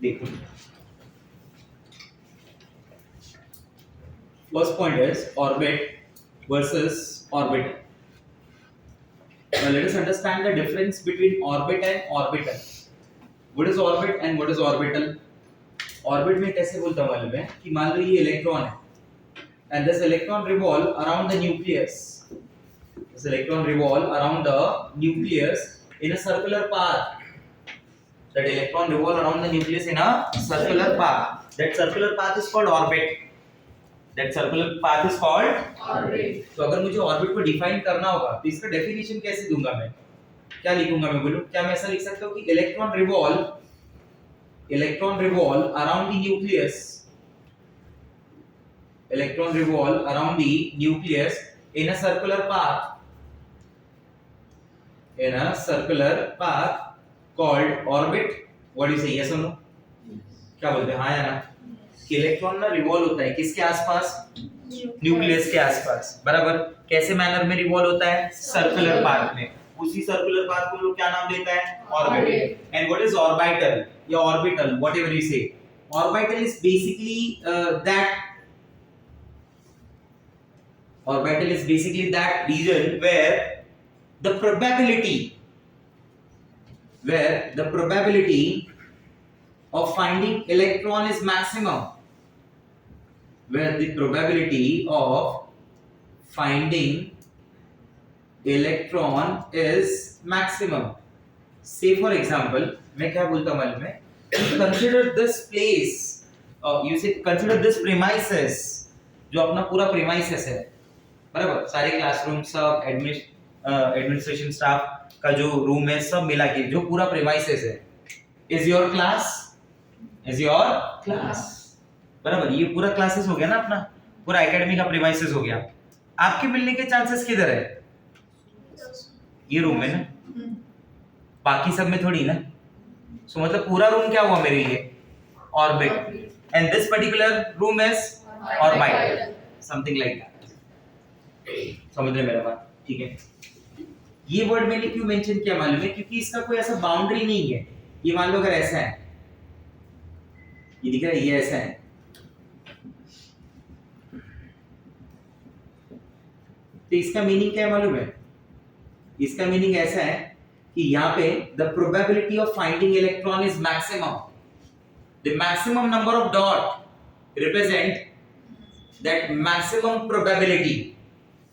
देखो first point is orbit versus orbital. Now let us understand the difference between orbit and orbital. What is orbit and what is orbital? Orbit में कैसे बोलता हूँ मालूम है कि मान लो ये इलेक्ट्रॉन है and this electron revolve around the nucleus. This electron revolve around the nucleus in a circular path. That electron revolve around the nucleus in a circular path. That circular path is called orbit. That circular path is called orbit. तो अगर मुझे orbit को define करना होगा तो इसका definition कैसे दूंगा मैं? क्या लिखूंगा मैं बोलूं? क्या मैं ऐसा लिख सकता हूँ कि electron revolve around the nucleus. Electron revolve around the nucleus in a circular path. In a circular path called orbit. What do you say? Yes or no? क्या बोलते हैं? हाँ या ना? कि इलेक्ट्रॉन ना रिवॉल्व होता है किसके आसपास? न्यूक्लियस के आसपास. बराबर. कैसे मैनर में रिवॉल्व होता है? सर्कुलर पाथ में. उसी सर्कुलर पाथ को लोग क्या नाम देता है? Orbit. And what is orbital या ऑर्बिटल, व्हाटएवर यू से. Orbital is basically that region where the probability of finding electron is maximum. Where the probability of finding electron is maximum. Say for example, मैं क्या बोलता हूँ मालूम है? Consider this place. You say consider this premises. जो अपना पूरा premises है, बराबर. सारे क्लासरूम सब एडमिनिस्ट्रेशन स्टाफ का जो रूम है सब मिला के जो पूरा premises है. Is your class. बराबर. ये पूरा क्लासेस हो गया ना, अपना पूरा एकेडमी का प्रीमाइसेस हो गया. आपके मिलने के चांसेस किधर है? ये रूम में ना, बाकी सब में थोड़ी ना. सो मतलब पूरा रूम क्या हुआ मेरे लिए? Orbit. And this particular room is orbital, something like that. समझ रहे मेरा बात? ठीक है. ये वर्ड मैंने क्यों मेंशन किया मालूम है? क्योंकि इसका कोई ऐसा बाउंड्री नहीं है. ये मान लो अगर ऐसा है, ये दिख रहा है, ये ऐसा है, तो इसका मीनिंग क्या है मालूम है? इसका मीनिंग ऐसा है कि यहाँ पे the probability of finding electron is maximum. The maximum number of dot represent that maximum probability.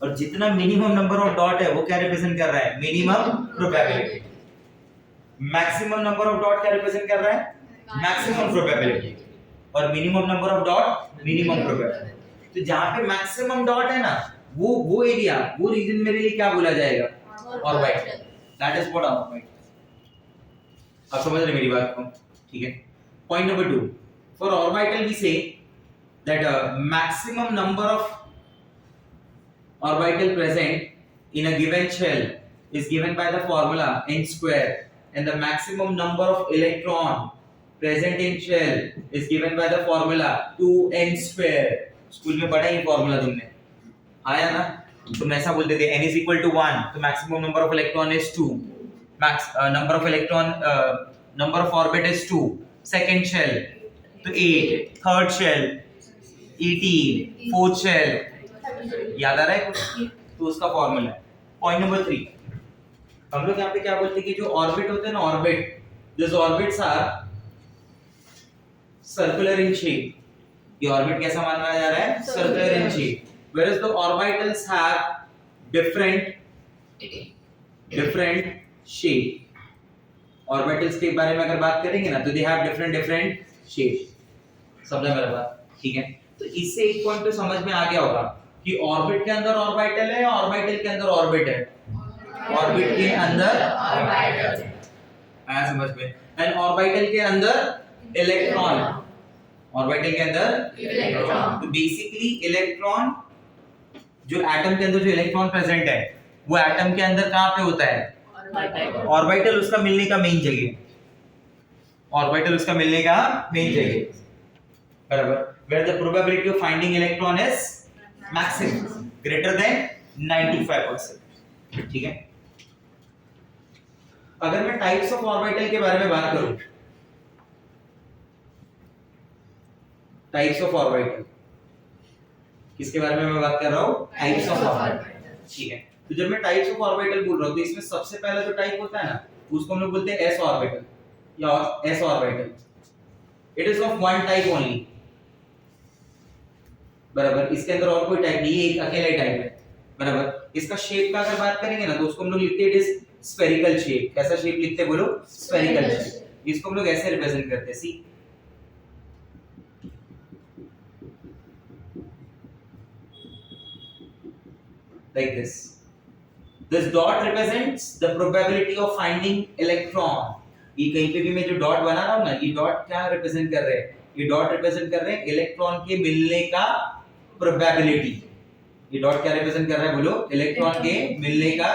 और जितना minimum number of dot है वो क्या represent कर रहा है? Minimum probability. Maximum number of dot क्या represent कर रहा है? Maximum probability. और minimum number of dot minimum probability. तो जहाँ पे maximum dot है ना, वो एरिया, वो रीजन मेरे लिए क्या बोला जाएगा? Orbital. That is what orbit. आप समझ रहे मेरी बात को? ठीक है. Point number 2. For orbital we say that maximum number of orbital present in a given shell is given by the formula n square, and the maximum number of electron present in shell is given by the formula 2n square. School में पढ़ा ही formula तुमने, आया ना? तुम ऐसा बोलते थे n is equal to 1, तो maximum number of electron is 2. Number of orbit is 2. Second shell तो 8, third shell 18, fourth shell. याद आ रहा है कुछ? तो उसका फॉर्मूला है. Point number 3. हम लोग यहाँ पे क्या बोलते हैं कि जो ऑर्बिट होते हैं ना, orbit, this orbits are circular in shape. ये ऑर्बिट कैसा माना जा रहा है? Circular in shape. Whereas the orbitals have different shape. Orbitals के बारे में अगर बात करेंगे ना, तो they have different shape. समझा मेरा बात? ठीक है. तो इससे एक पॉइंट तो समझ में आ गया होगा कि ऑर्बिट के अंदर ऑर्बिटल है या ऑर्बिटल के अंदर ऑर्बिट है? ऑर्बिट के अंदर ऑर्बिटल आया समझ में. एंड ऑर्बिटल के अंदर इलेक्ट्रॉन. ऑर्बिटल के अंदर इलेक्ट्रॉन. तो बेसिकली इलेक्ट्रॉन, जो एटम के अंदर जो इलेक्ट्रॉन प्रेजेंट है, वो एटम के अंदर कहां पे होता है? ऑर्बिटल उसका मिलने का मेन जगह. ऑर्बिटल उसका मिलने का मेन जगह, बराबर. where the probability of finding electron is maximum, greater than 95%. ठीक है. अगर मैं टाइप्स ऑफ ऑर्बिटल के बारे में बात करूं, टाइप्स ऑफ ऑर्बिटल। किसके बारे में मैं बात कर रहा हूँ? Types of orbital. ठीक है, तो जब मैं टाइप्स ऑफ ऑर्बिटल बोल रहा हूँ तो इसमें सबसे पहला जो टाइप होता है ना उसको हम लोग बोलते हैं एस ऑर्बिटल या S orbital. It is of one type only, बराबर। इसके अंदर और कोई टाइप नहीं है, एक अकेला ही टाइप है, बराबर। इसका शेप का अगर बात करेंगे ना तो उसको हम लोग लिखते हैं इट इज स्फेरिकल शेप। कैसा शेप लिखते हैं बोलो? Spherical shape. इसको हम लोग ऐसे रिप्रेजेंट करते हैं, सी like this. This dot represents the probability of finding electron. ये कहीं पे भी मैं जो डॉट बना रहा हूँ ना, ये डॉट क्या रिप्रेजेंट कर रहे हैं? ये डॉट रिप्रेजेंट कर रहे हैं इलेक्ट्रॉन के मिलने का प्रोबेबिलिटी। ये डॉट क्या रिप्रेजेंट कर रहा है बोलो? इलेक्ट्रॉन के मिलने का,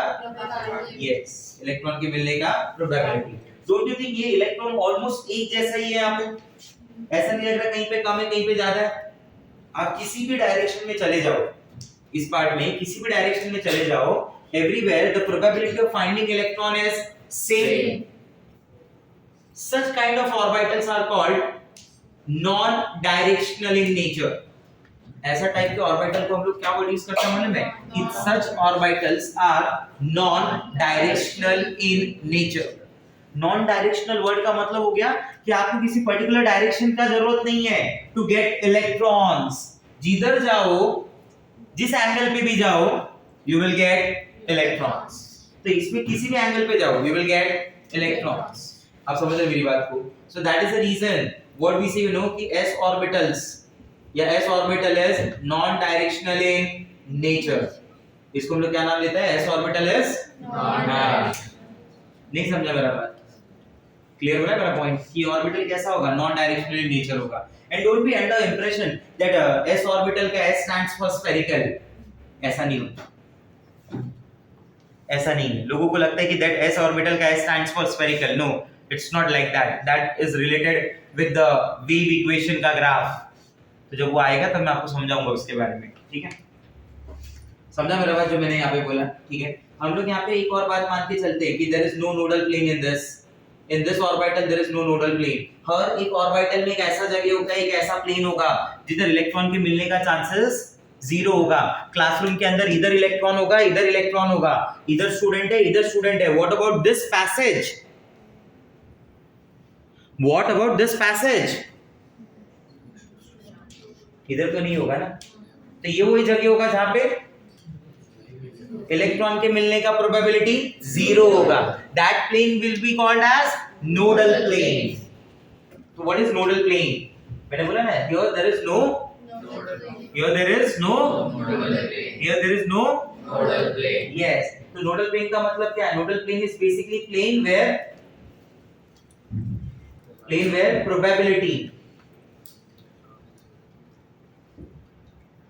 यस, इलेक्ट्रॉन के मिलने का प्रोबेबिलिटी। डोंट यू थिंक ये इलेक्ट्रॉन ऑलमोस्ट एक जैसा ही है यहाँ पे? ऐसा नहीं लग रहा कहीं पे कम है कहीं पे ज्यादा है? आप किसी भी डायरेक्शन में चले जाओ, इस पार्ट में किसी भी डायरेक्शन में चले जाओ, everywhere the probability of finding electron is same. Such kind of orbitals are called non-directional in nature. ऐसा टाइप के ऑर्बिटल को हम लोग क्या वर्ड यूज करते हैं मालूम है? कि such orbitals are non-directional in nature. Non-directional word का मतलब हो गया कि आपको किसी पर्टिकुलर डायरेक्शन का जरूरत नहीं है टू गेट इलेक्ट्रॉन्स। जिधर जाओ, जिस एंगल पे भी जाओ, यू विल गेट इलेक्ट्रॉन्स। तो इसमें किसी भी एंगल पे जाओ, यू विल गेट इलेक्ट्रॉन्स। आप समझ रहे मेरी बात को? So that is the reason what we say, you know, कि s ऑर्बिटल्स या s orbital is non directional in nature. इसको हम लोग क्या नाम लेते हैं? s orbital is non. नहीं समझा मेरा बात? क्लियर हो रहा है मेरा पॉइंट कि ऑर्बिटल कैसा होगा? नॉन डायरेक्शनल इन नेचर होगा। And don't be under impression that s orbital का s stands for spherical. ऐसा नहीं होता, ऐसा नहीं है। लोगों को लगता है कि that s orbital का s stands for spherical. No, it's not like that. That is related with the wave equation का ग्राफ। तो जब वो आएगा तब मैं आपको समझाऊंगा उसके बारे में, ठीक है? समझा मेरा बात जो मैंने यहाँ पे बोला? ठीक है, हम लोग यहाँ पे एक और बात मान के चलते हैं कि there is no nodal plane in this. In this orbital there is no nodal plane. हर एक ऑर्बिटल में एक ऐसा जगह होगा, एक ऐसा प्लेन होगा जिधर इलेक्ट्रॉन के मिलने का चांसेस जीरो होगा। क्लासरूम के अंदर इधर इलेक्ट्रॉन होगा, इधर इलेक्ट्रॉन होगा, इधर स्टूडेंट है, इधर स्टूडेंट है। What about this passage? What about this passage? इधर तो नहीं होगा ना। तो ये वही जगह होगा जहां पे इलेक्ट्रॉन के मिलने का प्रोबेबिलिटी जीरो होगा। That plane will be called as nodal plane. तो व्हाट इज नोडल प्लेन? मैंने बोला ना, here there is no nodal plane, here there is no nodal plane, here there is no nodal plane. Yes, तो nodal plane का मतलब क्या है? Nodal plane is basically plane where probability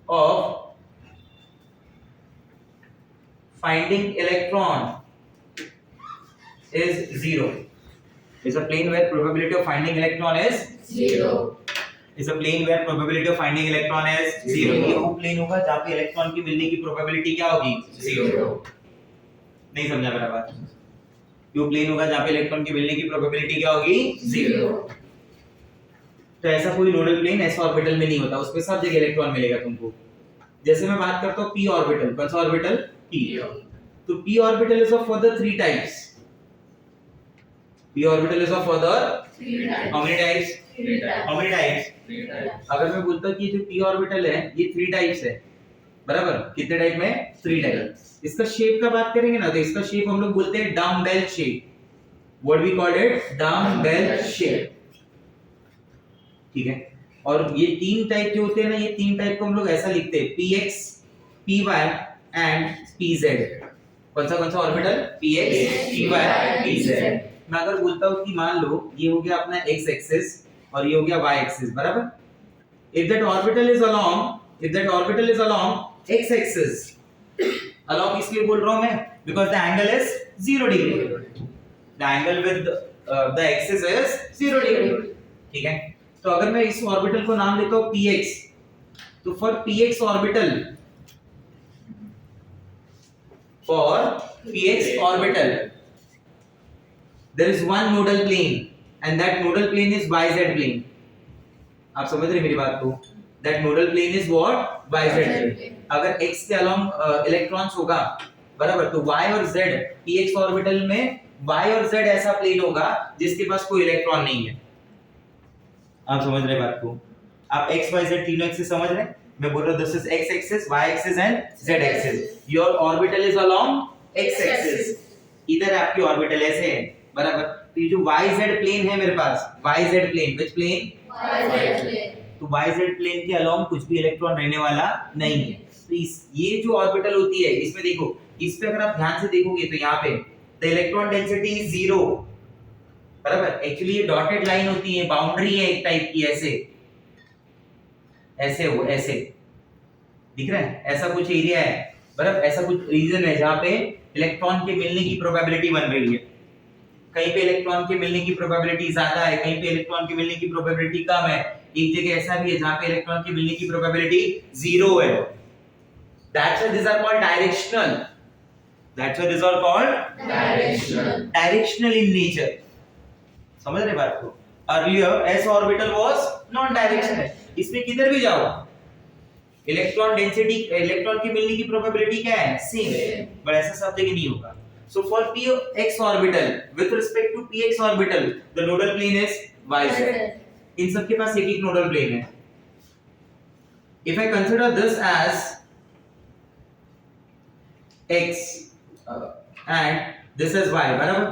of finding electron is zero. Is a plane where probability of finding electron is zero. Is a plane where probability of finding electron is zero. ये वो plane होगा जहाँ पे electron की मिलने की probability क्या होगी? Zero. नहीं समझा मेरा बात? ये वो plane होगा जहाँ पे इलेक्ट्रॉन की मिलने की probability क्या होगी? Zero. तो ऐसा कोई नोडल प्लेन s ऑर्बिटल में नहीं होता, उसमें सब जगह इलेक्ट्रॉन मिलेगा तुमको। जैसे मैं बात करता हूँ p ऑर्बिटल, कौन सा ऑर्बिटल? p। तो p orbital is of further 3 types. p orbital is of further 3 types. How many types? 3 types. How many types? 3 types. अगर मैं बोलता हूँ कि जो p ऑर्बिटल है ये 3 टाइप्स है, बराबर? कितने टाइप में? 3 टाइप। इसका शेप का बात करेंगे ना तो इसका शेप हम लोग बोलते हैं dumbbell shape. What we call it? Dumbbell shape. ठीक है, और ये 3 टाइप जो होते हैं ना, ये 3 टाइप को हम लोग ऐसा लिखते हैं px, py एंड pz। कौन सा ऑर्बिटल? px, py, pz। मैं अगर बोलता हूँ कि मान लो ये हो गया अपना x एक्सिस और ये हो गया y एक्सिस, बराबर? if that orbital is along x axis, along इसलिए बोल रहा हूँ मैं because the angle is 0 degree, the angle with the axis is 0 degree। ठीक है, तो अगर मैं इस ऑर्बिटल को नाम देता हूं px, तो for px orbital there is one nodal plane and that nodal plane is yz plane। आप समझ रहे मेरी बात को? That nodal plane is what? Y Z plane. अगर x के अलोंग इलेक्ट्रॉन्स होगा बराबर, तो y और z px ऑर्बिटल में y और z ऐसा प्लेन होगा जिसके पास कोई इलेक्ट्रॉन नहीं है। आप समझ रहे बात को? आप x y z तीनों एक्सिस समझ रहे हैं? मैं बोल रहा हूं this is x axis, y axis and z axis. Your orbital is along x axis. इधर आपकी ऑर्बिटल ऐसे है बराबर। तो ये जो yz प्लेन है मेरे पास, yz plane, which plane? yz plane. तो yz प्लेन के अलोंग कुछ भी इलेक्ट्रॉन रहने वाला नहीं है। तो ये जो ऑर्बिटल होती है इसमें देखो, इस पे अगर आप ध्यान से देखोगे तो यहाँ पे द इलेक्ट्रॉन डेंसिटी इज 0 बराबर। एक्चुअली ये डॉटेड लाइन होती है, बाउंड्री है एक टाइप की, ऐसे ऐसे वो ऐसे दिख रहा है, ऐसा कुछ एरिया है बराबर, ऐसा कुछ रीजन है जहाँ पे इलेक्ट्रॉन के मिलने की प्रोबेबिलिटी बन रही है। कहीं पे इलेक्ट्रॉन के मिलने की प्रोबेबिलिटी ज्यादा है, कहीं पे इलेक्ट्रॉन के मिलने की प्रोबेबिलिटी कम है, एक जगह ऐसा भी है जहाँ पे इलेक्ट्रॉन के मिलने की प्रोबेबिलिटी 0 है। That's why these are called directional. That's why these are called directional. Directional in nature. समझ रहे बात को? Earlier s orbital was non-directional. इसमें किधर भी जाओ इलेक्ट्रॉन डेंसिटी, इलेक्ट्रॉन की मिलने की प्रोबेबिलिटी क्या है? सेम। बट ऐसा सब जगह नहीं होगा। So for px orbital with respect to px orbital the nodal plane is yz. इन सब के पास एक एक नोडल प्लेन है। If I consider this as x and this is y बराबर,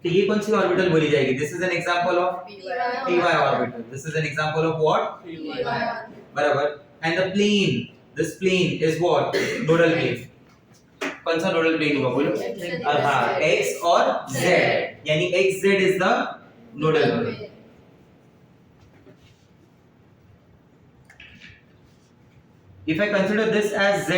तो ये कौन सी ऑर्बिटल बोली जाएगी? This is an example of py orbital. This is an example of what? py बराबर। And the plane, this plane is what? Nodal plane. कौन सा nodal plane होगा बोलो? हां, x और z, यानी xz is the nodal plane. If I consider this as z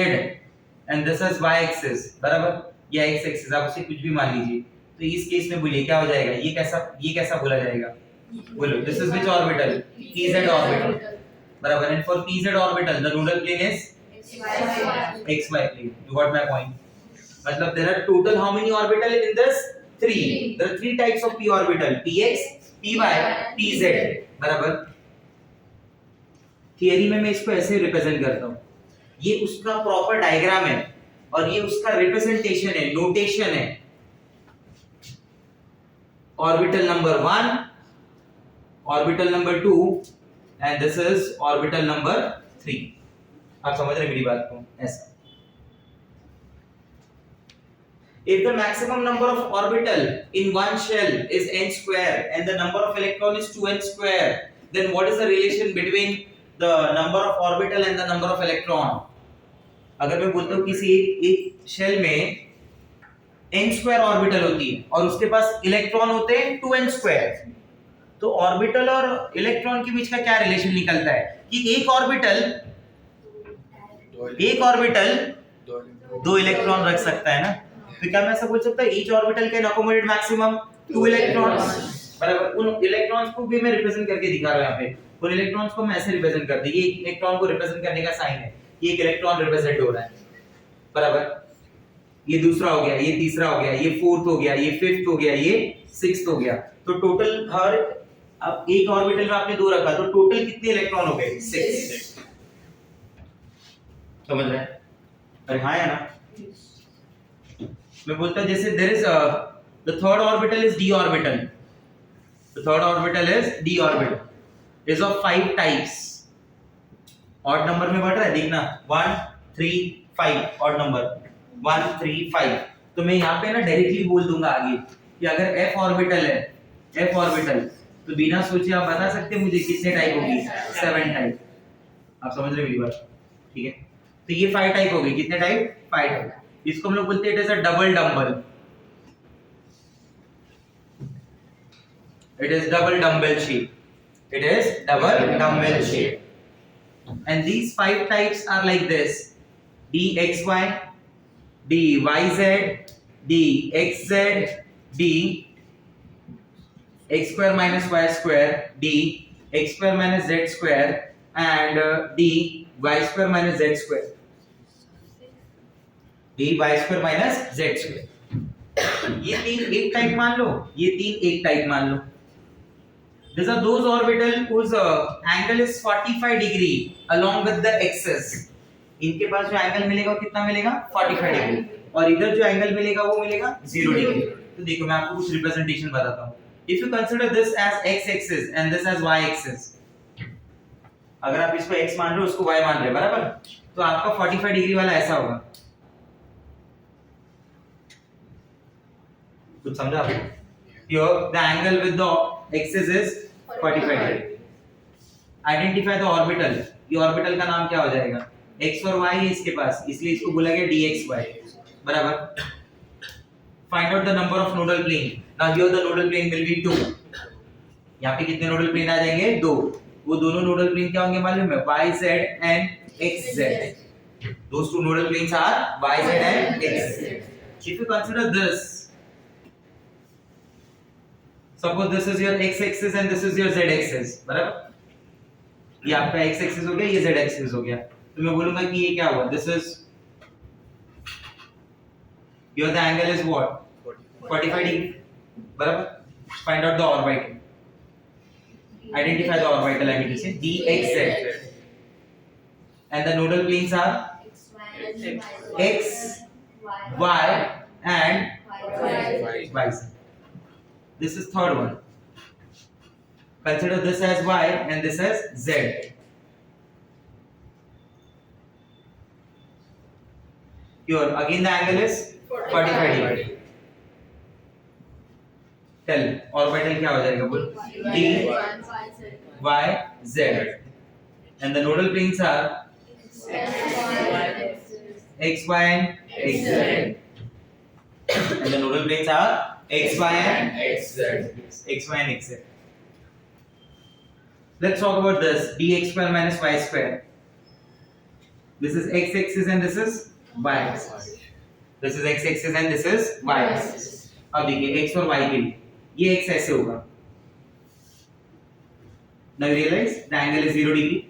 and this as y axis बराबर, या x axis, आप उसे कुछ भी मान लीजिए, तो इस केस में बोलिए क्या हो जाएगा? ये कैसा बोला जाएगा? बोलो, this is which orbital? pz orbital बराबर। and for pz orbital the nodal plane is xy plane. You got my point? मतलब there are total how many orbital in this? 3. There are 3 types of p orbital: px, py, pz बराबर। Theory में मैं इसको ऐसे represent करता हूँ, ये उसका प्रॉपर डायग्राम है और ये उसका रिप्रेजेंटेशन है, नोटेशन है। Orbital number 1, orbital number 2 and this is orbital number 3। आप समझ रहे मेरी बात को? ऐसा। If the maximum number of orbital in one shell is n square and the number of electron is 2n square, then what is the relation between the number of orbital and the number of electron? अगर मैं बोलता हूँ किसी एक shell में n square orbital होती है और उसके पास इलेक्ट्रॉन होते हैं 2n स्क्वायर, तो ऑर्बिटल और इलेक्ट्रॉन के बीच का क्या रिलेशन निकलता है कि एक ऑर्बिटल दो इलेक्ट्रॉन रख सकता है ना। तो क्या मैं ऐसा बोल सकता है each orbital can accommodate maximum 2 electrons बराबर। उन इलेक्ट्रॉन्स को भी मैं रिप्रेजेंट करके दिखा रहा हूं यहाँ पे। उन इलेक्ट्रॉन्स को मैं ऐसे रिप्रेजेंट करते, ये इलेक्ट्रॉन को रिप्रेजेंट करने का साइन है, ये एक इलेक्ट्रॉन रिप्रेजेंट हो रहा है बराबर। ये दूसरा हो गया, ये तीसरा हो गया, ये फोर्थ हो गया, ये फिफ्थ हो गया, ये सिक्स्थ हो गया। तो टोटल हर, अब एक ऑर्बिटल में आपने 2 रखा तो टोटल कितने इलेक्ट्रॉन हो गए? 6। समझ रहे हैं? अरे हाँ या ना? मैं बोलता हूं जैसे there is the third orbital is d orbital, the third orbital is d orbital is of 5 types. Odd number में बढ़ रहा है, देखना 1 3 5 ऑड नंबर 1 3 5। तो मैं यहाँ पे ना डायरेक्टली बोल दूंगा आगे कि अगर f ऑर्बिटल है, f ऑर्बिटल, तो बिना सोचे आप बता सकते हैं मुझे कितने टाइप होगी? 7 टाइप। आप समझ रहे मेरी बात? ठीक है, तो ये 5 टाइप हो गए। कितने टाइप? 5 टाइप। इसको हम लोग बोलते हैं it is a double dumbbell, it is double dumbbell shape, it is double dumbbell shape, and these 5 types are like this: dxy, dyz, dxz, d x square minus y square, d x square minus z square, and d y square minus z square, d y square minus z square। ये 3 एक type मान लो, ये 3 एक type मान लो। These are those orbital whose angle is 45 degree along with the axis. इनके पास जो angle मिलेगा वो कितना मिलेगा 45 डिग्री, और इधर जो एंगल मिलेगा वो मिलेगा 0 डिग्री। तो देखो मैं आपको कुछ रिप्रेजेंटेशन बताता हूँ। If you consider this as x axis and this as y axis, अगर आप इसको x मान रहे हो उसको y मान रहे हो बराबर, तो आपका 45 डिग्री वाला ऐसा होगा। कुछ समझा आपको? Here the angle with the axis is 45 degree. Identify the orbital. ये ऑर्बिटल का नाम क्या हो जाएगा? x और y है इसके पास, इसलिए इसको बोला गया dxy बराबर। Find out the number of nodal plane. Now here the nodal plane will be 2. यहाँ पे कितने nodal plane आ जाएंगे? 2। वो दोनों nodal plane क्या होंगे मालूम है? yz and xz. Those two nodal planes are yz and xz. If you consider this, suppose this is your x axis and this is your z axis बराबर। ये आपका x axis हो गया, ये z axis हो गया। तो मैं बोलूंगा कि ये क्या हुआ? This is here the angle is what? 45 degree बराबर। Find out the orbital. Identify the orbital. I mean to say dxz. And the nodal planes are x, y, and y. This is third one. Consider this as y and this as z. Here again the angle is 45 degree. Tell orbital क्या हो जाएगा बोल? D, y, z. And the nodal planes are x, y, and xz. And the nodal planes are x, y, and xz. X, y, and xz. Let's talk about this dx square minus y square. This is x axis and this is y axis. This is x axis and this is y axis. अब देखिए x और y के लिए ये x ऐसे होगा। Now realize the angle is 0 degree.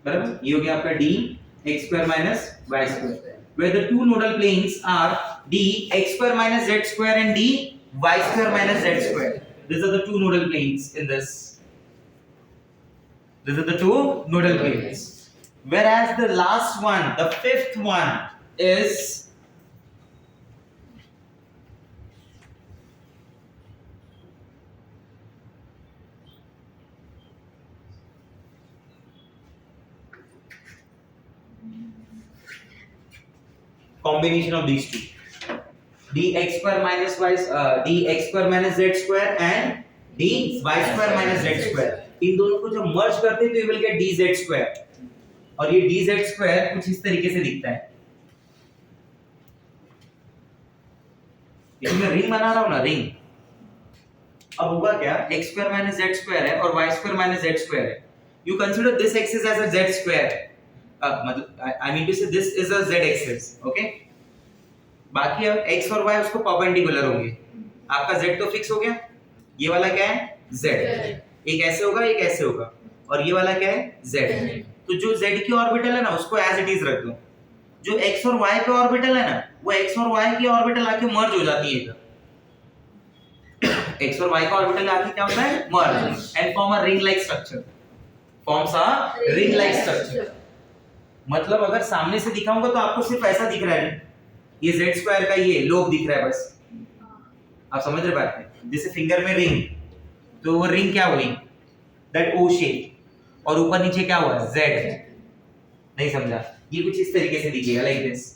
बराबर, ये हो गया आपका d x square minus y square, where the two nodal planes are d x square minus z square and d y square minus z square. These are the two nodal planes in this. These are the two nodal planes. Whereas the last one, the fifth one, is combination of these two. dx square minus y, dx square minus z square and dy square minus z square. इन दोनों को जब मर्ज करते हैं तो you will get dz square. और ये dz square कुछ इस तरीके से दिखता है। इसमें रिंग बना रहा हूं ना, रिंग। अब होगा क्या? x square minus z square है और y square minus z square है। You consider this axis as a z square. मतलब I mean to say this is a z axis, okay? बाकी अब x और y उसको परपेंडिकुलर होंगे। आपका z तो फिक्स हो गया। ये वाला क्या है? z। एक ऐसे होगा, एक ऐसे होगा, और ये वाला क्या है? z। तो जो z की ऑर्बिटल है ना उसको एज इट इज रख दो। जो x और y पे ऑर्बिटल है ना वो x और y की ऑर्बिटल आके मर्ज हो जाती है इधर। x और y का ऑर्बिटल आके क्या होता है? मर्ज and form a ring like structure. Forms a ring like structure. मतलब अगर सामने से दिखाऊंगा तो आपको सिर्फ ऐसा दिख रहा है, ये z स्क्वायर का ये लोब दिख रहा है बस। आप समझ रहे बात है? जैसे फिंगर में रिंग, तो वो रिंग क्या हुई? दैट ओ शेप, और ऊपर नीचे क्या हुआ? z। नहीं समझा? ये कुछ इस तरीके से दिखेगा, लाइक दिस।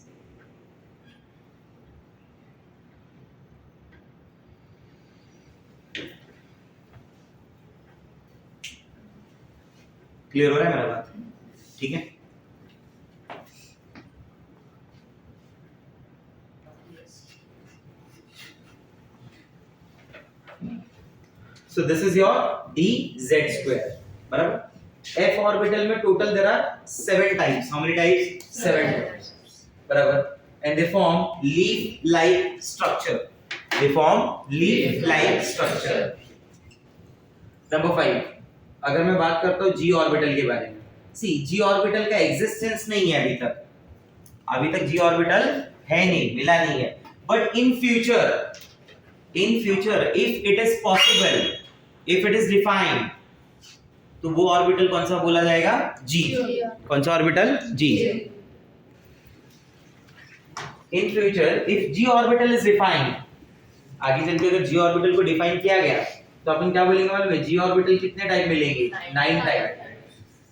क्लियर हो रहा है मेरा बात? ठीक है। So this is your dz square, बराबर। f orbital में total there are 7 types. How many types? 7 types, बराबर। And they form leaf-like structure. They form leaf-like structure. Number 5. अगर मैं बात करता हूँ g orbital के बारे में, see g orbital का existence नहीं है अभी तक। अभी तक g orbital है नहीं, मिला नहीं है। But in future in future if it is possible, if it is defined, तो वो ऑर्बिटल कौन सा बोला जाएगा? जी। कौन सा ऑर्बिटल? जी। In future if G orbital is defined, आगे चल के अगर जी ऑर्बिटल को डिफाइन किया गया तो अपन क्या बोलेंगे मालूम है? जी ऑर्बिटल कितने टाइप मिलेंगे? 9 टाइप।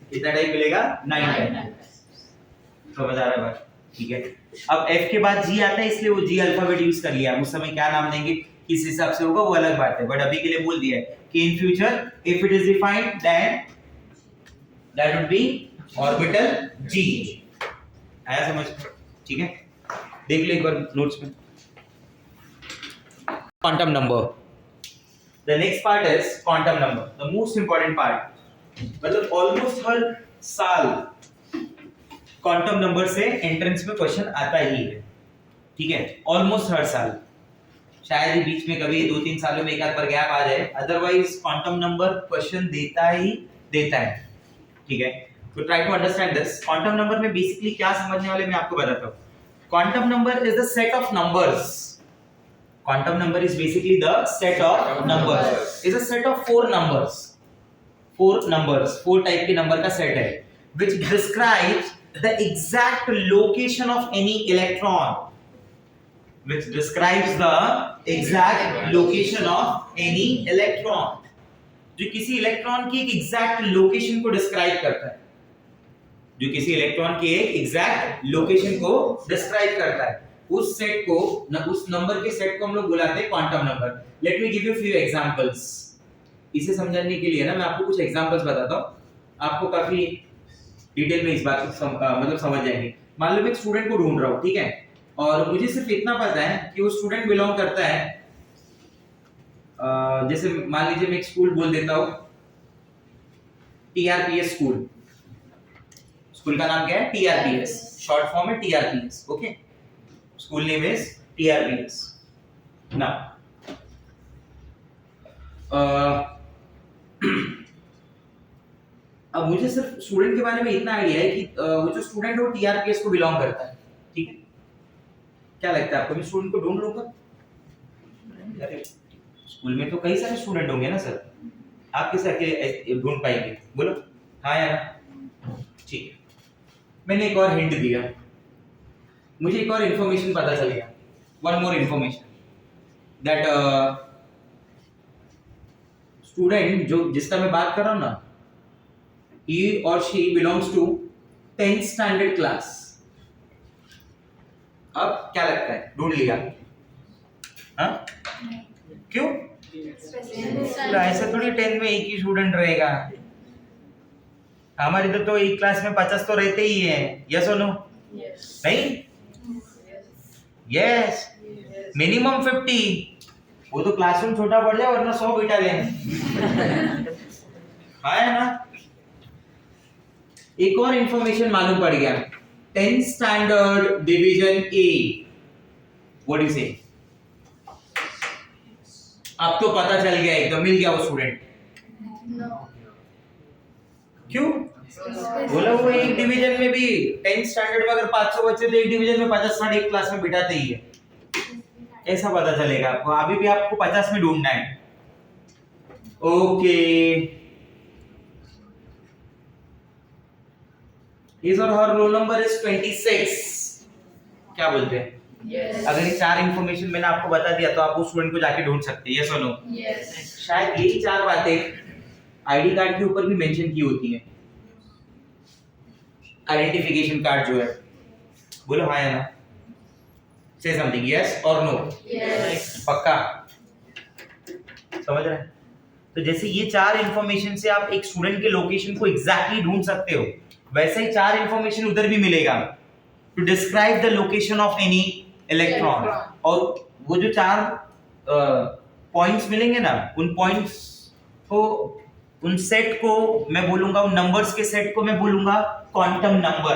कितना टाइप मिलेगा? 9 टाइप। समझ आ रहा है बात? ठीक है। अब F के बाद G आता है, इसलिए वो G अल्फाबेट यूज कर लिया। उस समय क्या नाम देंगे, किस हिसाब से होगा वो अलग बात है, बट अभी के लिए बोल दिया है कि in future if it is defined then that would be orbital G। आया समझ? ठीक है, देख लो एक बार नोट्स में। Quantum number, the next part is quantum number, the most important part. मतलब ऑलमोस्ट हर साल क्वांटम नंबर से एंट्रेंस में क्वेश्चन आता ही है। ठीक है, ऑलमोस्ट हर साल, शायद ही बीच में कभी 2-3 सालों में एक आध बार गैप आ जाए, अदरवाइज क्वांटम नंबर क्वेश्चन देता ही देता है। ठीक है, तो try to understand this. Quantum number में बेसिकली क्या समझने वाले मैं आपको बताता हूं। Quantum number is the set of numbers. Quantum number is basically the set of numbers, is a set of 4 numbers, 4 type के नंबर का सेट है, which describes the exact location of any electron, which describes the exact location of any electron, जो किसी electron की एक exact location को describe करता है, जो किसी इलेक्ट्रॉन की एक एग्जैक्ट लोकेशन को डिस्क्राइब करता है, उस सेट को उस नंबर के सेट को हम लोग बुलाते हैं quantum number. Let me give you few examples. इसे समझने के लिए ना मैं आपको कुछ एग्जांपल्स बताता हूं, आपको काफी डिटेल में इस बात को मतलब समझ जाएंगे। मान लो मैं एक स्टूडेंट को ढूंढ रहा हूं, ठीक है, और मुझे सिर्फ इतना पता है कि वो स्टूडेंट बिलोंग करता है, जैसे मान लीजिए मैं एक स्कूल बोल देता हूं, टीआरपीएस स्कूल। स्कूल का नाम क्या है? टीआरपीएस, शॉर्ट फॉर्म है TRPS. Okay, school name is TRPS. Now, अब मुझे सिर्फ स्टूडेंट के बारे में इतना आइडिया है कि वो जो स्टूडेंट है वो टीआरपीएस को बिलोंग करता है। ठीक है, क्या लगता है आपको, मैं स्टूडेंट को ढूंढ लूंगा? अरे स्कूल में तो कई सारे स्टूडेंट होंगे ना सर, आप कैसे अकेले ढूंढ पाएंगे? बोलो हाँ या ना। ठीक है, मैंने एक और हिंट दिया, मुझे एक और इंफॉर्मेशन पता चल गया, one more information, that student जो जिसका मैं बात कर रहा हूं ना, he or she belongs to 10th standard class. अब क्या लगता है, ढूंढ लिया? हाँ, क्यों? ऐसा थोड़ी 10 में एक ही स्टूडेंट रहेगा, हमारे इधर तो एक क्लास में 50 तो रहते ही है। यस और नो? नहीं, यस, मिनिमम 50। वो तो क्लासरूम छोटा पड़ जाए वरना 100 बिठा लेंगे। हाँ है ना? एक और इंफॉर्मेशन मालूम पड़ गया, 10th standard division A, what you से? अब तो पता चल गया, एकदम मिल गया वो स्टूडेंट। क्यों? बोला वो एक डिवीजन में भी 10th स्टैंडर्ड में अगर 500 बच्चे तो एक डिवीजन में 50-60 एक क्लास में बिठाते ही है। कैसा पता चलेगा आपको? अभी भी आपको 50 में ढूंढना है। Okay, his or her roll number is 26। क्या बोलते हैं? yes। अगर ये 4 इंफॉर्मेशन मैंने आपको बता दिया तो आप उस स्टूडेंट को जाके ढूंढ सकते हैं। यस और नो? यस। शायद यही 4 बातें आईडी कार्ड के ऊपर भी मेंशन की होती है, आइडेंटिफिकेशन कार्ड जो है। बोलो हाँ या ना, से समथिंग, यस और नो? यस। पक्का समझ रहे हैं? तो जैसे ये 4 इंफॉर्मेशन से आप एक स्टूडेंट के लोकेशन को एग्जैक्टली ढूंढ सकते हो, वैसे ही 4 इंफॉर्मेशन उधर भी मिलेगा to describe the location of any electron. और वो जो 4 पॉइंट्स मिलेंगे ना, उन पॉइंट्स को, उन सेट को मैं बोलूंगा, उन नंबर्स के सेट को मैं बोलूंगा क्वांटम नंबर।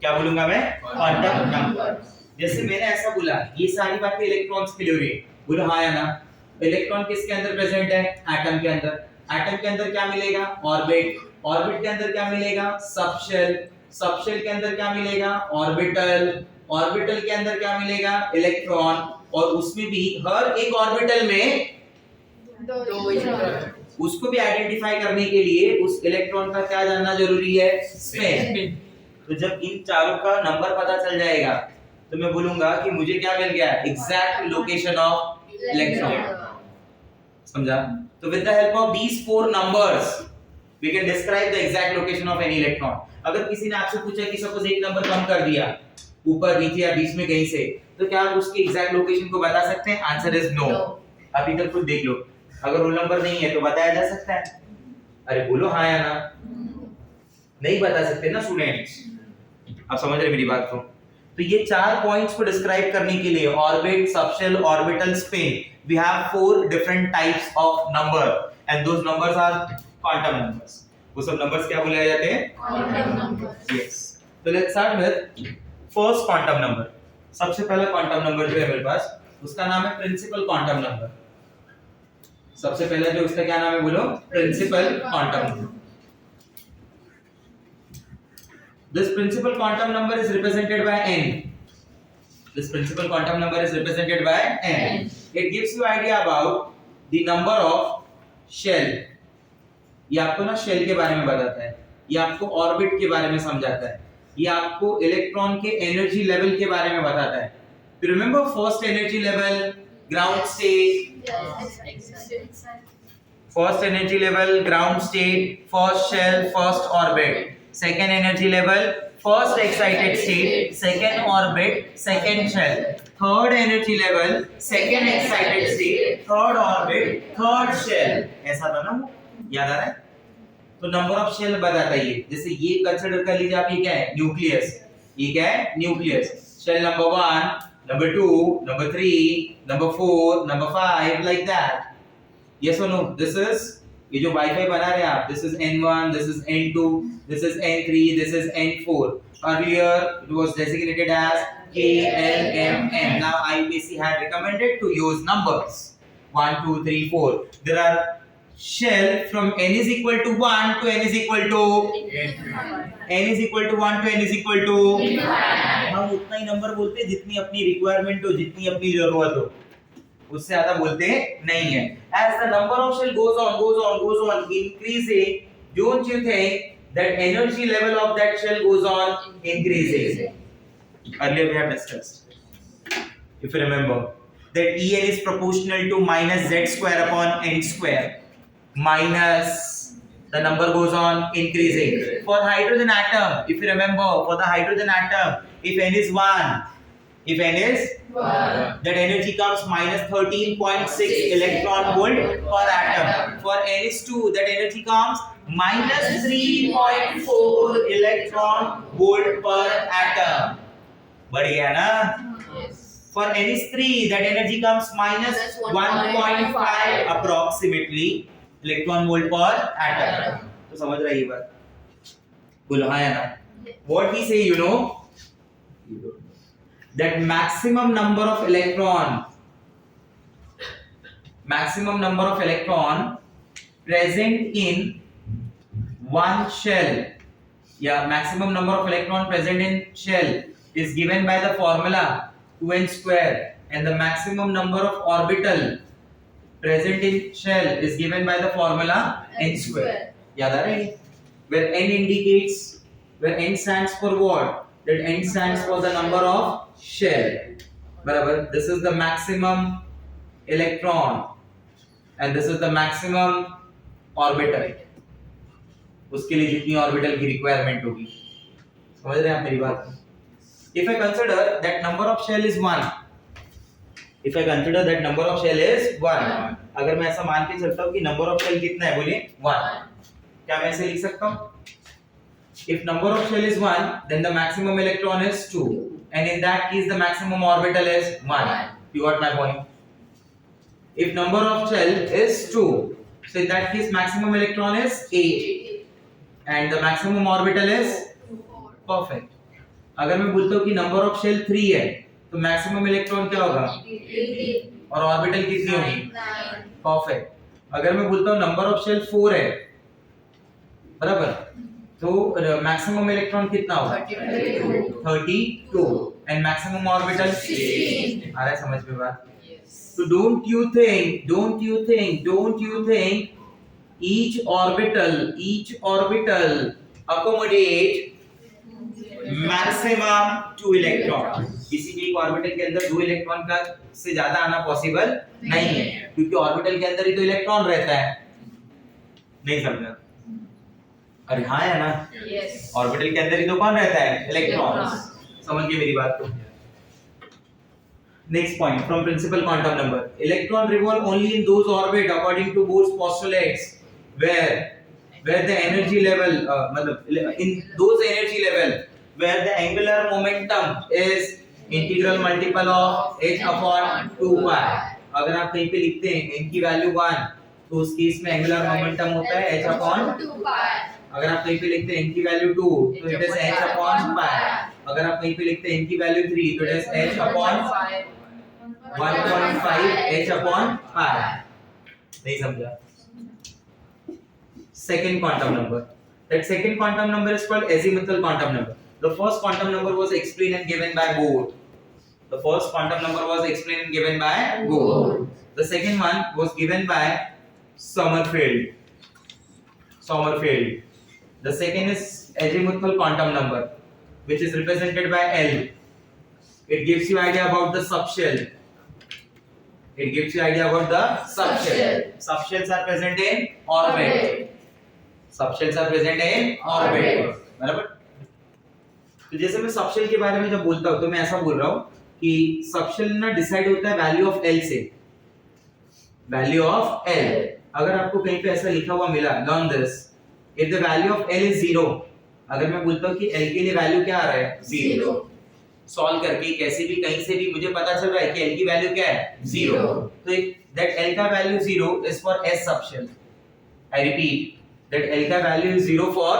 क्या बोलूंगा मैं? Quantum number. जैसे मैंने ऐसा बोला, ये सारी बातें इलेक्ट्रॉन्स के लिए हो रही है, बोलो हाँ या ना। इलेक्ट्रॉन किसके अंदर प्रेजेंट है? एटम के अंदर। एटम के अंदर क्या मिलेगा? ऑर्बिट। ऑर्बिट के अंदर क्या मिलेगा? सबशेल। सबशेल के अंदर क्या मिलेगा? ऑर्बिटल। ऑर्बिटल के अंदर क्या मिलेगा? इलेक्ट्रॉन। और उसमें भी हर एक ऑर्बिटल में दो इलेक्ट्रॉन। उसको भी आइडेंटिफाई करने के लिए उस इलेक्ट्रॉन का क्या जानना जरूरी है? स्पिन। तो जब इन चारों का नंबर पता चल जाएगा तो मैं बोलूंगा कि मुझे क्या मिल गया? Exact location of electron. समझा? तो with the help of these four numbers we can describe the exact location of any electron. अगर किसी ने आपसे पूछा कि सपोज एक नंबर कम कर दिया ऊपर नीचे या बीच में कहीं से, तो क्या आप उसकी एग्जैक्ट लोकेशन को बता सकते हैं? Answer is no. आप इधर खुद देख लो, अगर रोल नंबर नहीं है तो बताया जा सकता है? अरे बोलो हाँ या ना। नहीं बता सकते ना स्टूडेंट्स। आप समझ रहे मेरी बात को? तो ये चार पॉइंट्स को डिस्क्राइब करने के लिए orbit, subshell, orbital, spin, we have four different types of number and those numbers are quantum numbers. वो सब नंबर्स क्या बुलाए जाते हैं? Quantum number. यस। तो let's start with first quantum number. सबसे पहला क्वांटम नंबर जो है मेरे पास, उसका नाम है प्रिंसिपल क्वांटम नंबर। सबसे पहला जो उसका क्या नाम है बोलो? Principal quantum number. This principal quantum number is represented by n. This principal quantum number is represented by n. It gives you idea about the number of shell. ये आपको ना शेल के बारे में बताता है, ये आपको ऑर्बिट के बारे में समझाता है, ये आपको इलेक्ट्रॉन के एनर्जी लेवल के बारे में बताता है। You remember first energy level, ground state, first energy level, ground state, first shell, first orbit. Second energy level, first excited state, second orbit, second shell. Third energy level, second excited state, third orbit, third shell. ऐसा था ना वो? याद आ रहा है? तो number of shell बताता है ये। जैसे ये कंसीडर कर लीजिए आप, ये क्या है? न्यूक्लियस। ये क्या है? Nucleus. Shell number 1, number 2, number 3, number 4, number 5, like that. Yes or no? This is, ये जो वाईफाई बना रहे हैं आप, this is N1, this is N2, this is N3, this is N4. Earlier it was designated as K, L, M, N. Now IPC had recommended to use numbers 1, 2, 3, 4. There are shell from n is equal to 1 to n is equal to n is equal to 1 to n is equal to हम उतना ही number बोलते हैं जितनी अपनी requirement हो, जितनी अपनी जरूरत हो, उससे ज्यादा बोलते नहीं है। As the number of shell goes on increasing, don't you think that energy level of that shell goes on increasing? Earlier we have discussed, if you remember, that En is proportional to minus z square upon n square, minus the number goes on increasing. For hydrogen atom, if you remember, for the hydrogen atom, if n is 1, if n is 1, that energy comes minus 13.6 electron volt per atom. For n is 2, that energy comes minus 3.4 electron volt per atom. बढ़ गया ना? For n is 3, that energy comes minus 1.5 approximately electron volt per atom. तो समझ रहा है ये बात? बोलो हाँ या ना? What we say, you know, that maximum number of electron present in one shell, yeah, maximum number of electron present in shell is given by the formula 2n square, and the maximum number of orbital present in shell is given by the formula n square. याद आ रहा है? Where n indicates, where n stands for what? That n stands for the number of shell. बराबर? This is the maximum electron and this is the maximum orbital. उसके लिए जितनी orbital की requirement होगी, समझ रहे हैं आप मेरी बात? If I consider that number of shell is 1, if I consider that number of shell is 1, अगर मैं ऐसा मान के चलता हूँ कि number of shell कितना है, बोलिए 1, क्या मैं ऐसे लिख सकता हूँ? If number of shell is 1, then the maximum electron is 2, and in that case the maximum orbital is 1. You got my point? If number of shell is 2, so in that case maximum electron is 8, and the maximum orbital is perfect. अगर मैं बोलता हूँ कि number of shell 3 है, तो maximum electron क्या होगा? 8, और orbital कितनी होगी? 9. Perfect. अगर मैं बोलता हूँ number of shell 4 है, बराबर, तो मैक्सिमम इलेक्ट्रॉन कितना होगा? 32. And maximum orbital 16. आ रहा है समझ में बात? Yes. So don't you think each orbital accommodate maximum 2 electron? किसी भी एक ऑर्बिटल के अंदर 2 इलेक्ट्रॉन का से ज्यादा आना पॉसिबल नहीं है, क्योंकि ऑर्बिटल के अंदर ही तो इलेक्ट्रॉन रहता है। नहीं समझा? अरे हाँ है ना, Yes. ऑर्बिटल के अंदर ही तो कौन रहता है? इलेक्ट्रॉन। समझ गए मेरी बात को? Next point from principal quantum number. Electron revolve only in those orbit according to Bohr's postulates where the energy level मतलब in those energy level where the angular momentum is integral multiple of h upon 2 pi. अगर आप कहीं पे लिखते हैं n की value 1 तो उस केस में एंगुलर मोमेंटम होता है h upon 2 pi. अगर आप कहीं पे लिखते हैं n की वैल्यू 2 तो it is h upon pi. अगर आप कहीं पे लिखते हैं n की वैल्यू 3 तो it is h upon 1.5 h upon pi. नहीं समझा? Second quantum number. That second quantum number is called azimuthal quantum number. The first quantum number was explained and given by Bohr. The first quantum number was explained and given by Bohr. The second one was given by Sommerfeld. The second is azimuthal quantum number, which is represented by L. It gives you idea about the subshell. Subshells are present in orbit. बराबर? तो जैसे मैं subshell के बारे में जब बोलता हूँ तो मैं ऐसा बोल रहा हूँ कि सबशेल ना डिसाइड होता है वैल्यू ऑफ L से। वैल्यू ऑफ L अगर आपको कहीं पे ऐसा लिखा हुआ मिला, learn this, if the value of L is 0, अगर मैं बोलता हूँ कि L के लिए वैल्यू क्या आ रहा है? 0, सॉल्व करके कैसे भी कहीं से भी मुझे पता चल रहा है कि L की वैल्यू क्या है? 0। तो दैट L का value 0 is for S subshell. I repeat that L का value is 0 for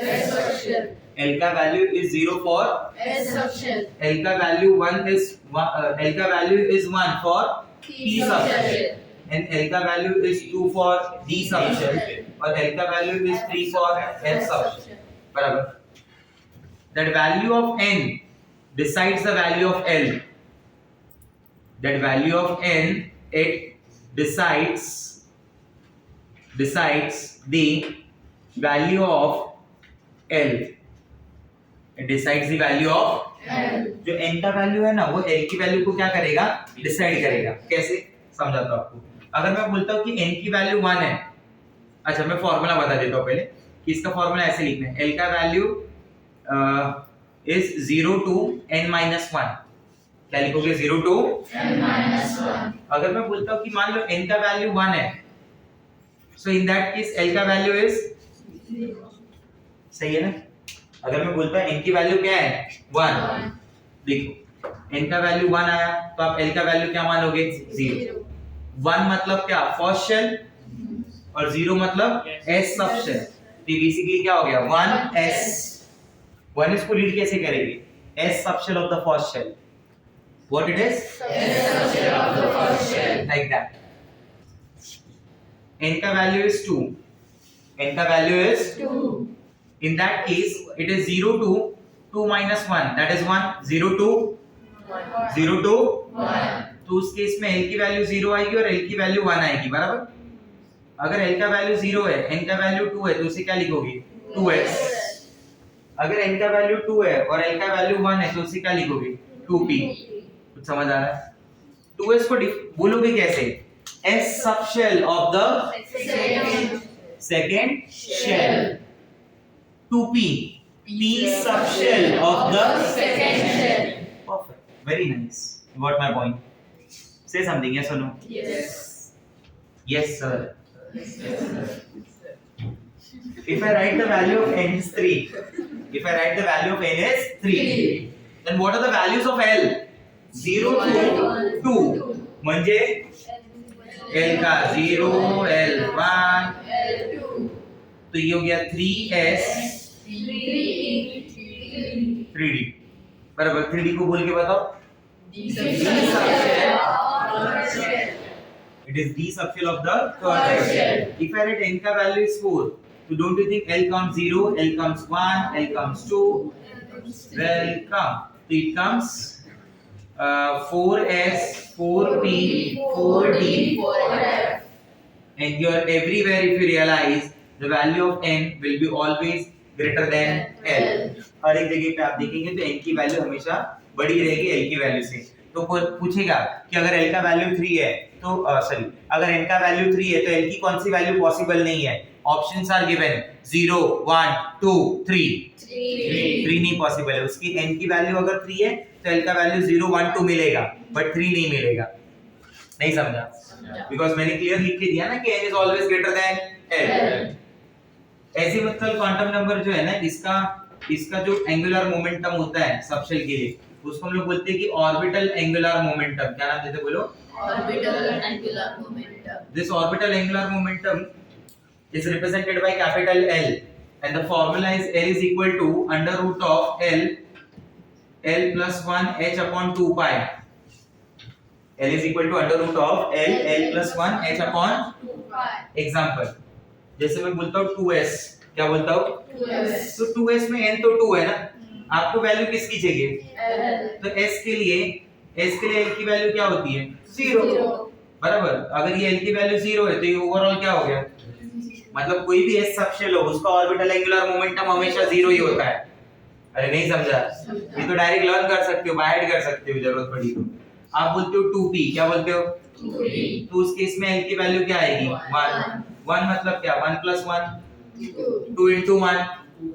S subshell. L का value is 0 for S subshell. L का value 1 for P subshell and L का value is 2 for D subshell और L का value is 3 for F subshell. बराबर? That value of N decides the value of L. That value of N, it decides the value of L. It decides the value of L. जो n का value है ना वो L की value को क्या करेगा? डिसाइड करेगा। कैसे? समझाता हूँ आपको। अगर मैं बोलता हूँ कि n की वैल्यू 1 है, अच्छा मैं फॉर्मूला बता देता हूँ पहले कि इसका फॉर्मूला ऐसे लिखना है, L का value is 0 to n minus 1. क्या लिखोगे? 0 to n minus 1. अगर मैं बोलता हूँ कि मान लो n का वैल्यू 1 है, so in that case L का वैल्यू is 0. सही है ना? अगर मैं बोलता हूँ n की वैल्यू क्या है? 1. देखो n का वैल्यू 1 आया तो आप L का वैल्यू क्या मानोगे? 0. 1 मतलब क्या? फर्स्ट शेल और 0 मतलब S सबशेल। तो बेसिकली क्या हो गया? 1S। 1S को रीड कैसे करेंगे? S subshell of the first shell. What it is? S subshell of the first shell. Like that. N का value is 2. N का value is 2. In that case, it is 0 to 2 minus 1. That is 1. 0 to 0 to 1. तो उस case में L की value 0 आएगी और L की value 1 आएगी। बराबर? अगर L का वैल्यू 0 है, N का वैल्यू 2 है तो उसे क्या लिखोगे? 2S। अगर n का वैल्यू 2 है और L का वैल्यू 1 है तो उसे क्या लिखोगे? 2p। कुछ समझ आ रहा है? 2s को बोलोगे कैसे? S subshell of the second shell. 2p. P subshell of the second shell. Perfect. Very nice. You got my point. Say something. Yes or no? Yes. Yes, sir. If I write the value of n is 3. If I write the value of n is 3, then what are the values of L? 0 to 2. म्हणजे L का 0, L1, L2. तो ये हो गया 3S 3D। बराबर? 3D को बोल के बताओ। D subshell. It is D subshell of the third shell. If I write n का value is 4, so don't you think L comes 0, L comes 1, L comes 2? Welcome. तो it comes 4s 4p 4d, 4f. and your everywhere if you realize the value of n will be always greater than l. हर एक जगह पे आप देखेंगे तो n की value हमेशा बड़ी रहेगी l की वैल्यू से। तो पूछेगा कि अगर l का वैल्यू 3 है तो सॉरी अगर n का वैल्यू 3 है तो l की कौन सी वैल्यू पॉसिबल नहीं है? ऑप्शंस आर गिवन 0 1 2 3 3 नहीं पॉसिबल है। उसकी n की वैल्यू अगर 3 है तो l का वैल्यू 0 1 2 मिलेगा बट 3 नहीं मिलेगा। नहीं समझा? बिकॉज़ मैंने क्लियर लिख के दिया ना कि n is always greater than l। ऐसे मतलब क्वांटम नंबर जो है ना इसका जो एंगुलर मोमेंटम होता है सबशेल के लिए उसको हम लोग बोलते हैं कि ऑर्बिटल एंगुलर मोमेंटम। क्या नाम देते बोलो? Orbital angular momentum. This orbital angular momentum is represented by capital L and the formula is L is equal to under root of L plus 1 h upon 2 pi. L is equal to under root of L plus 1 h upon 2 pi. Example जैसे मैं बोलता हूँ 2s, क्या बोलता हूँ? 2s. तो 2s में n तो 2 है ना, आपको वैल्यू किसकी चाहिए? L. तो s के लिए l की वैल्यू क्या होती है? 0 बराबर। अगर ये l की वैल्यू 0 है तो ये ओवरऑल क्या हो गया? मतलब कोई भी s सबशेल हो उसका ऑर्बिटल एंगुलर मोमेंटम हमेशा 0 ही होता है। अरे नहीं समझा? ये तो डायरेक्ट लर्न कर सकते हो, बाय हार्ट कर सकते हो जरूरत पड़ी तो। आप बोलते हो 2p, क्या बोलते हो? 2p. तो उस केस में l की वैल्यू क्या आएगी? 1 1 मतलब क्या? 1 plus 1 2. 2 into 1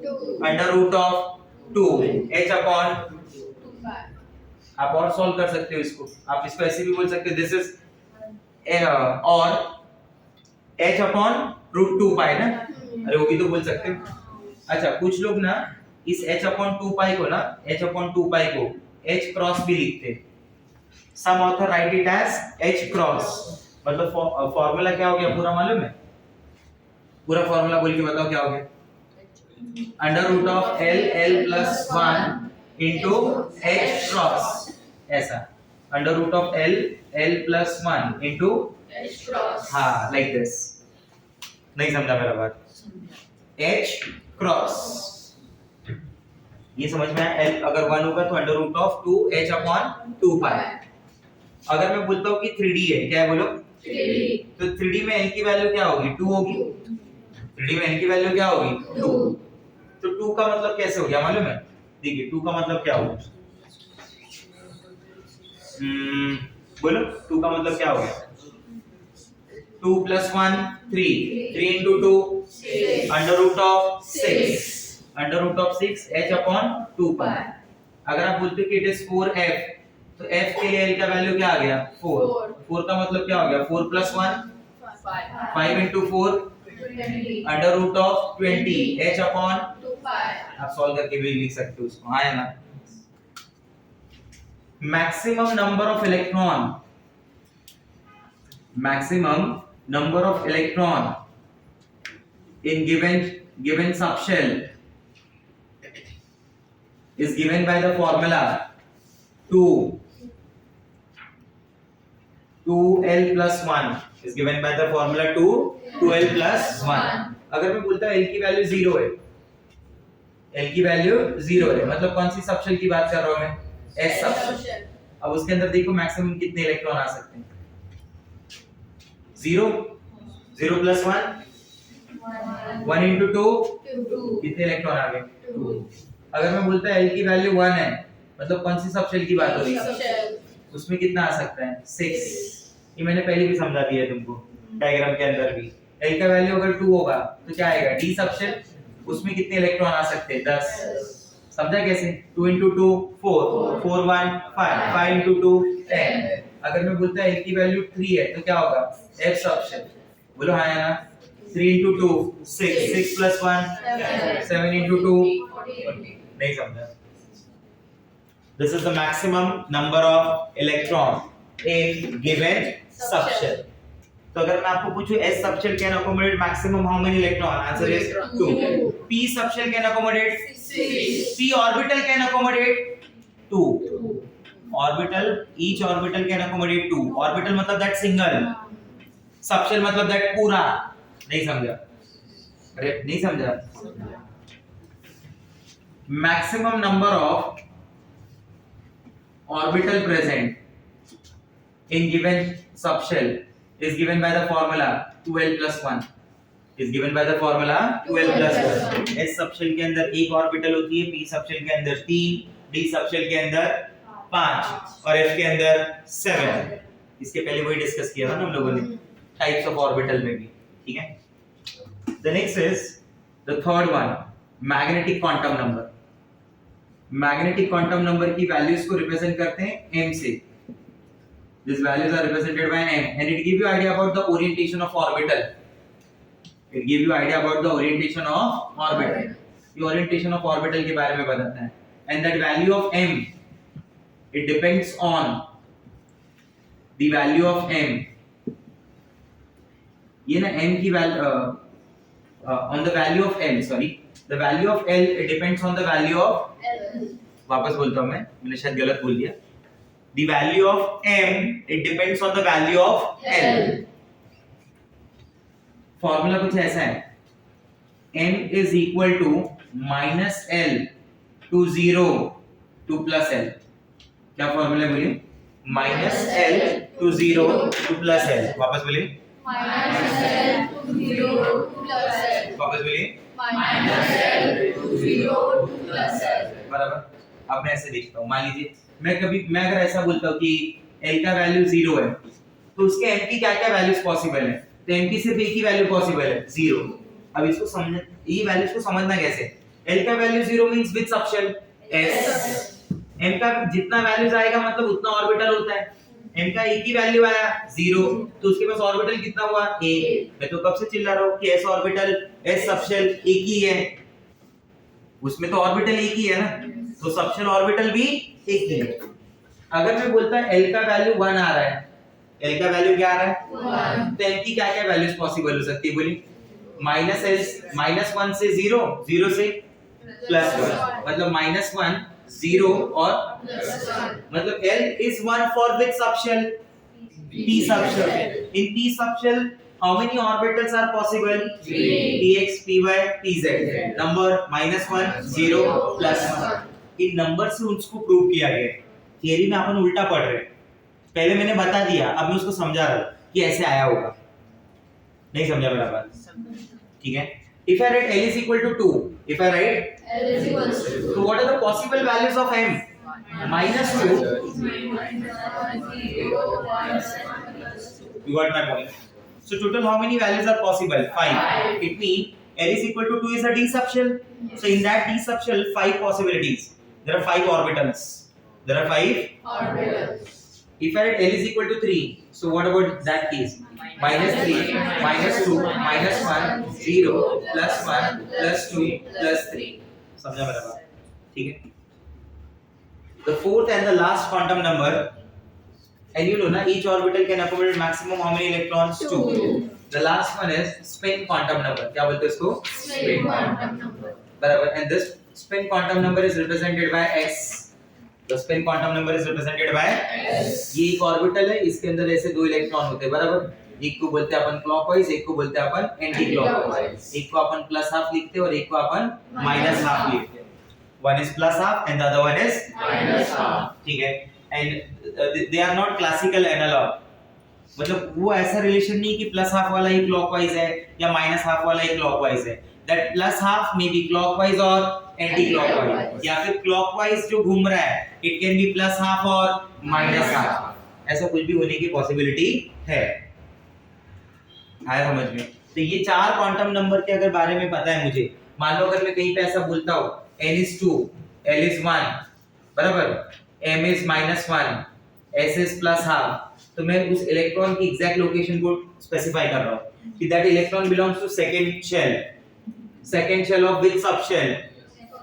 2. Under root of 2 h upon 2 pi. आप और सॉल्व कर सकते हो इसको। आप इसको ऐसे भी बोल सकते हो दिस इज और h upon root 2 pi ना। अरे वो भी तो बोल सकते हो। अच्छा कुछ लोग ना इस h upon 2 pi को ना h upon 2 pi को h क्रॉस भी लिखते हैं। Some author write it as h cross. मतलब फॉर्मूला क्या हो गया पूरा मालूम है? पूरा फॉर्मूला बोल के बताओ क्या हो गया? Under root of l plus 1 into h cross, ऐसा under root of l plus 1 into H cross. हाँ लाइक दिस। नहीं समझा मेरा बात? h क्रॉस ये समझ में आया? l अगर 1 होगा तो under root of 2 h upon 2 pi। अगर मैं बोलता हूँ कि 3d है, क्या है बोलो? 3D. तो 3d में l की वैल्यू क्या होगी? 2 होगी। 3d में l की वैल्यू क्या होगी? 2। तो 2 का मतलब कैसे हो गया मालूम है? देखिए 2 का मतलब क्या होगा? बोलो 2 का मतलब क्या हो गया? 2 plus 1 3 3 into 2 6. Under root of 6. 6 under root of 6 h upon 2 pi। अगर आप बोलते हो कि इट इज 4f तो f के लिए l का वैल्यू क्या आ गया? 4 4 का मतलब क्या हो गया? 4 plus 1 5 into 4 20. Under root of 20 h upon 2 pi. आप सॉल्व करके भी लिख सकते हो उसको। हाँ है ना? Maximum number of electron in given subshell is given by the formula 2l plus 1 is given by the formula 2l plus 1। अगर मैं बोलता हूँ l की वैल्यू 0 है, l की वैल्यू 0 है मतलब कौन सी सबशेल की बात कर रहा हूँ मैं? s subshell. अब उसके अंदर देखो मैक्सिमम कितने इलेक्ट्रॉन आ सकते हैं? 0 0 plus 1 1 into 2 कितने इलेक्ट्रॉन आ गए? 2। अगर मैं बोलता है l की वैल्यू 1 है मतलब कौन सी सबशेल की बात हो रही है? उसमें कितना आ सकता है? 6। ये मैंने पहले भी समझा दिया तुमको डायग्राम के अंदर भी। l का वैल्यू अगर 2 होगा तो क्या आएगा? d subshell. उसमें कितने इलेक्ट्रॉन आ सकते हैं? 10। समझा कैसे? 2 into 2 4 4 1 5 5 into 2 10। अगर मैं बोलता है l की वैल्यू 3 है तो क्या होगा? f subshell. बोलो हाँ है ना? 3 into 2 6 6 plus 1 7 into 2 नहीं समझा? This is the maximum number of electron in given subshell। तो अगर मैं आपको पूछूं S subshell can accommodate maximum how many electron? Answer is 2। P subshell can accommodate 6. P orbital can accommodate 2। Orbital each orbital can accommodate 2। Orbital मतलब that single, subshell मतलब that पूरा। नहीं समझा? अरे नहीं समझा? Maximum number of orbital present in given subshell is given by the formula 2l plus 1 is given by the formula 2l plus 1. s subshell के अंदर एक ऑर्बिटल होती है, p subshell के अंदर 3, d subshell के अंदर 5 और f के अंदर 7. इसके पहले वही डिस्कस किया था ना हम लोगों ने टाइप्स ऑफ ऑर्बिटल में भी. ठीक है. The next is the third one, magnetic quantum number. Magnetic quantum number की values को represent करते हैं m से. These values are represented by m and it give you idea about the orientation of orbital. It give you idea about the orientation of orbital. ये orientation of orbital के बारे में बताता है. And that value of m, it depends on the value of m. ये ना m की value on the value of L, sorry, the value of L it depends on the value of L. वापस बोलता हूँ मैंने शायद गलत बोल दिया. The value of M it depends on the value of L. Formula कुछ ऐसा है, M is equal to minus L to 0 to plus L. क्या फॉर्मूला बोलिए? minus L to 0 to plus L. वापस बोलिए. Minus L to 0 to plus L. वापस बोलिए. Minus L to 0 to plus L. बराबर. अब मैं ऐसे देखता हूँ, मान लीजिए मैं अगर ऐसा बोलता हूँ कि L का वैल्यू 0 है तो उसके M की क्या-क्या वैल्यूज पॉसिबल है? तो M की सिर्फ एक ही वैल्यू पॉसिबल है, 0. अब इसको समझ, ये वैल्यूज को समझना कैसे? L का value 0 means with subshell S. M का जितना वैल्यूज आएगा मतलब उतना ऑर्बिटल होता है. M का एक ही वैल्यू आया 0 तो उसके पास ऑर्बिटल कितना हुआ? a. मैं तो कब से चिल्ला रहा हूँ कि S ऑर्बिटल S सबशेल एक ही है, उसमें तो ऑर्बिटल एक ही है ना, तो सबशेल ऑर्बिटल भी एक ही है. अगर मैं बोलता है L का वैल्यू 1 आ रहा है, L का वैल्यू क्या आ रहा है 1, तो M की क्या क्या वैल्यूज पॉसिबल हो सकती है बोलिए? -1 से 0, 0 से +1, मतलब -1 0 और मतलब L is 1 for which subshell? P subshell. In P subshell, how many orbitals are possible? 3. Px, Py, Pz. Number -1, 0, +1. In number से उसको प्रूव किया गया. थियरी में अपन उल्टा पढ़ रहे हैं. पहले मैंने बता दिया, अब मैं उसको समझा रहा हूं कि ऐसे आया होगा. नहीं समझा मेरा बात? ठीक है. If I write L is equal to 2, if I write L is equal to 2. so what are the possible values of M? -2. You got my point. So total how many values are possible? 5. It means L is equal to 2 is a d subshell. So in that d subshell 5 possibilities. There are 5 orbitals. There are 5 Orbitals. If I write L is equal to 3, so what about that case? -3, -2, -1, 0, +1, +2, +3. समझा मेरा बात? ठीक है. The fourth and the last quantum number, and you know na each orbital can accommodate maximum how many electrons? 2. The last one is spin quantum number. क्या बोलते हैं इसको? Spin quantum number. बराबर. And this spin quantum number is represented by S. The spin quantum number is represented by S. ये एक orbital है, इसके अंदर ऐसे दो इलेक्ट्रॉन होते हैं बराबर. एक को बोलते हैं अपन क्लॉकवाइज, एक को बोलते हैं अपन एंटी क्लॉकवाइज. एक को अपन +½ लिखते हैं और एक को अपन -½ लिखते हैं. One is +½ and the other one is -½. ठीक है. And they are not classical analog. मतलब वो ऐसा रिलेशन नहीं कि +½ वाला ही क्लॉकवाइज है या -½ वाला ही क्लॉकवाइज है. That +½ may be clockwise or anti-clockwise, या फिर clockwise जो घूम रहा है it can be +½ और -½. ऐसा कुछ भी होने की पॉसिबिलिटी है. आया समझ में? तो ये 4 क्वांटम नंबर के अगर बारे में पता है मुझे, मान लो अगर मैं कहीं पे ऐसा बोलता हूँ n is 2, L is 1, बराबर, m is -1, s is +½, तो मैं उस इलेक्ट्रॉन की एग्जैक्ट लोकेशन को स्पेसिफाई कर रहा हूँ कि that electron belongs to second shell of which subshell?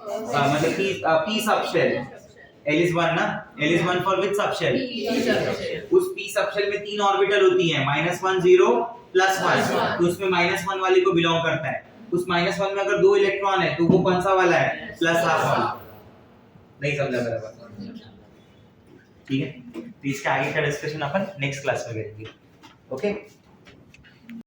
मतलब p सबशेल. L is 1 ना, L is 1 for which subshell? उस p सबशेल में 3 ऑर्बिटल होती हैं, -1, 0, +1. तो उसमें -1 वाले को बिलोंग करता है. उस -1 में अगर 2 इलेक्ट्रॉन है तो वो कौन सा वाला है? +½ वाला. नहीं समझा मेरा बात? ठीक है. तो इसके आगे का डिस्कशन अपन नेक्स्ट क्लास में करेंगे. ओके.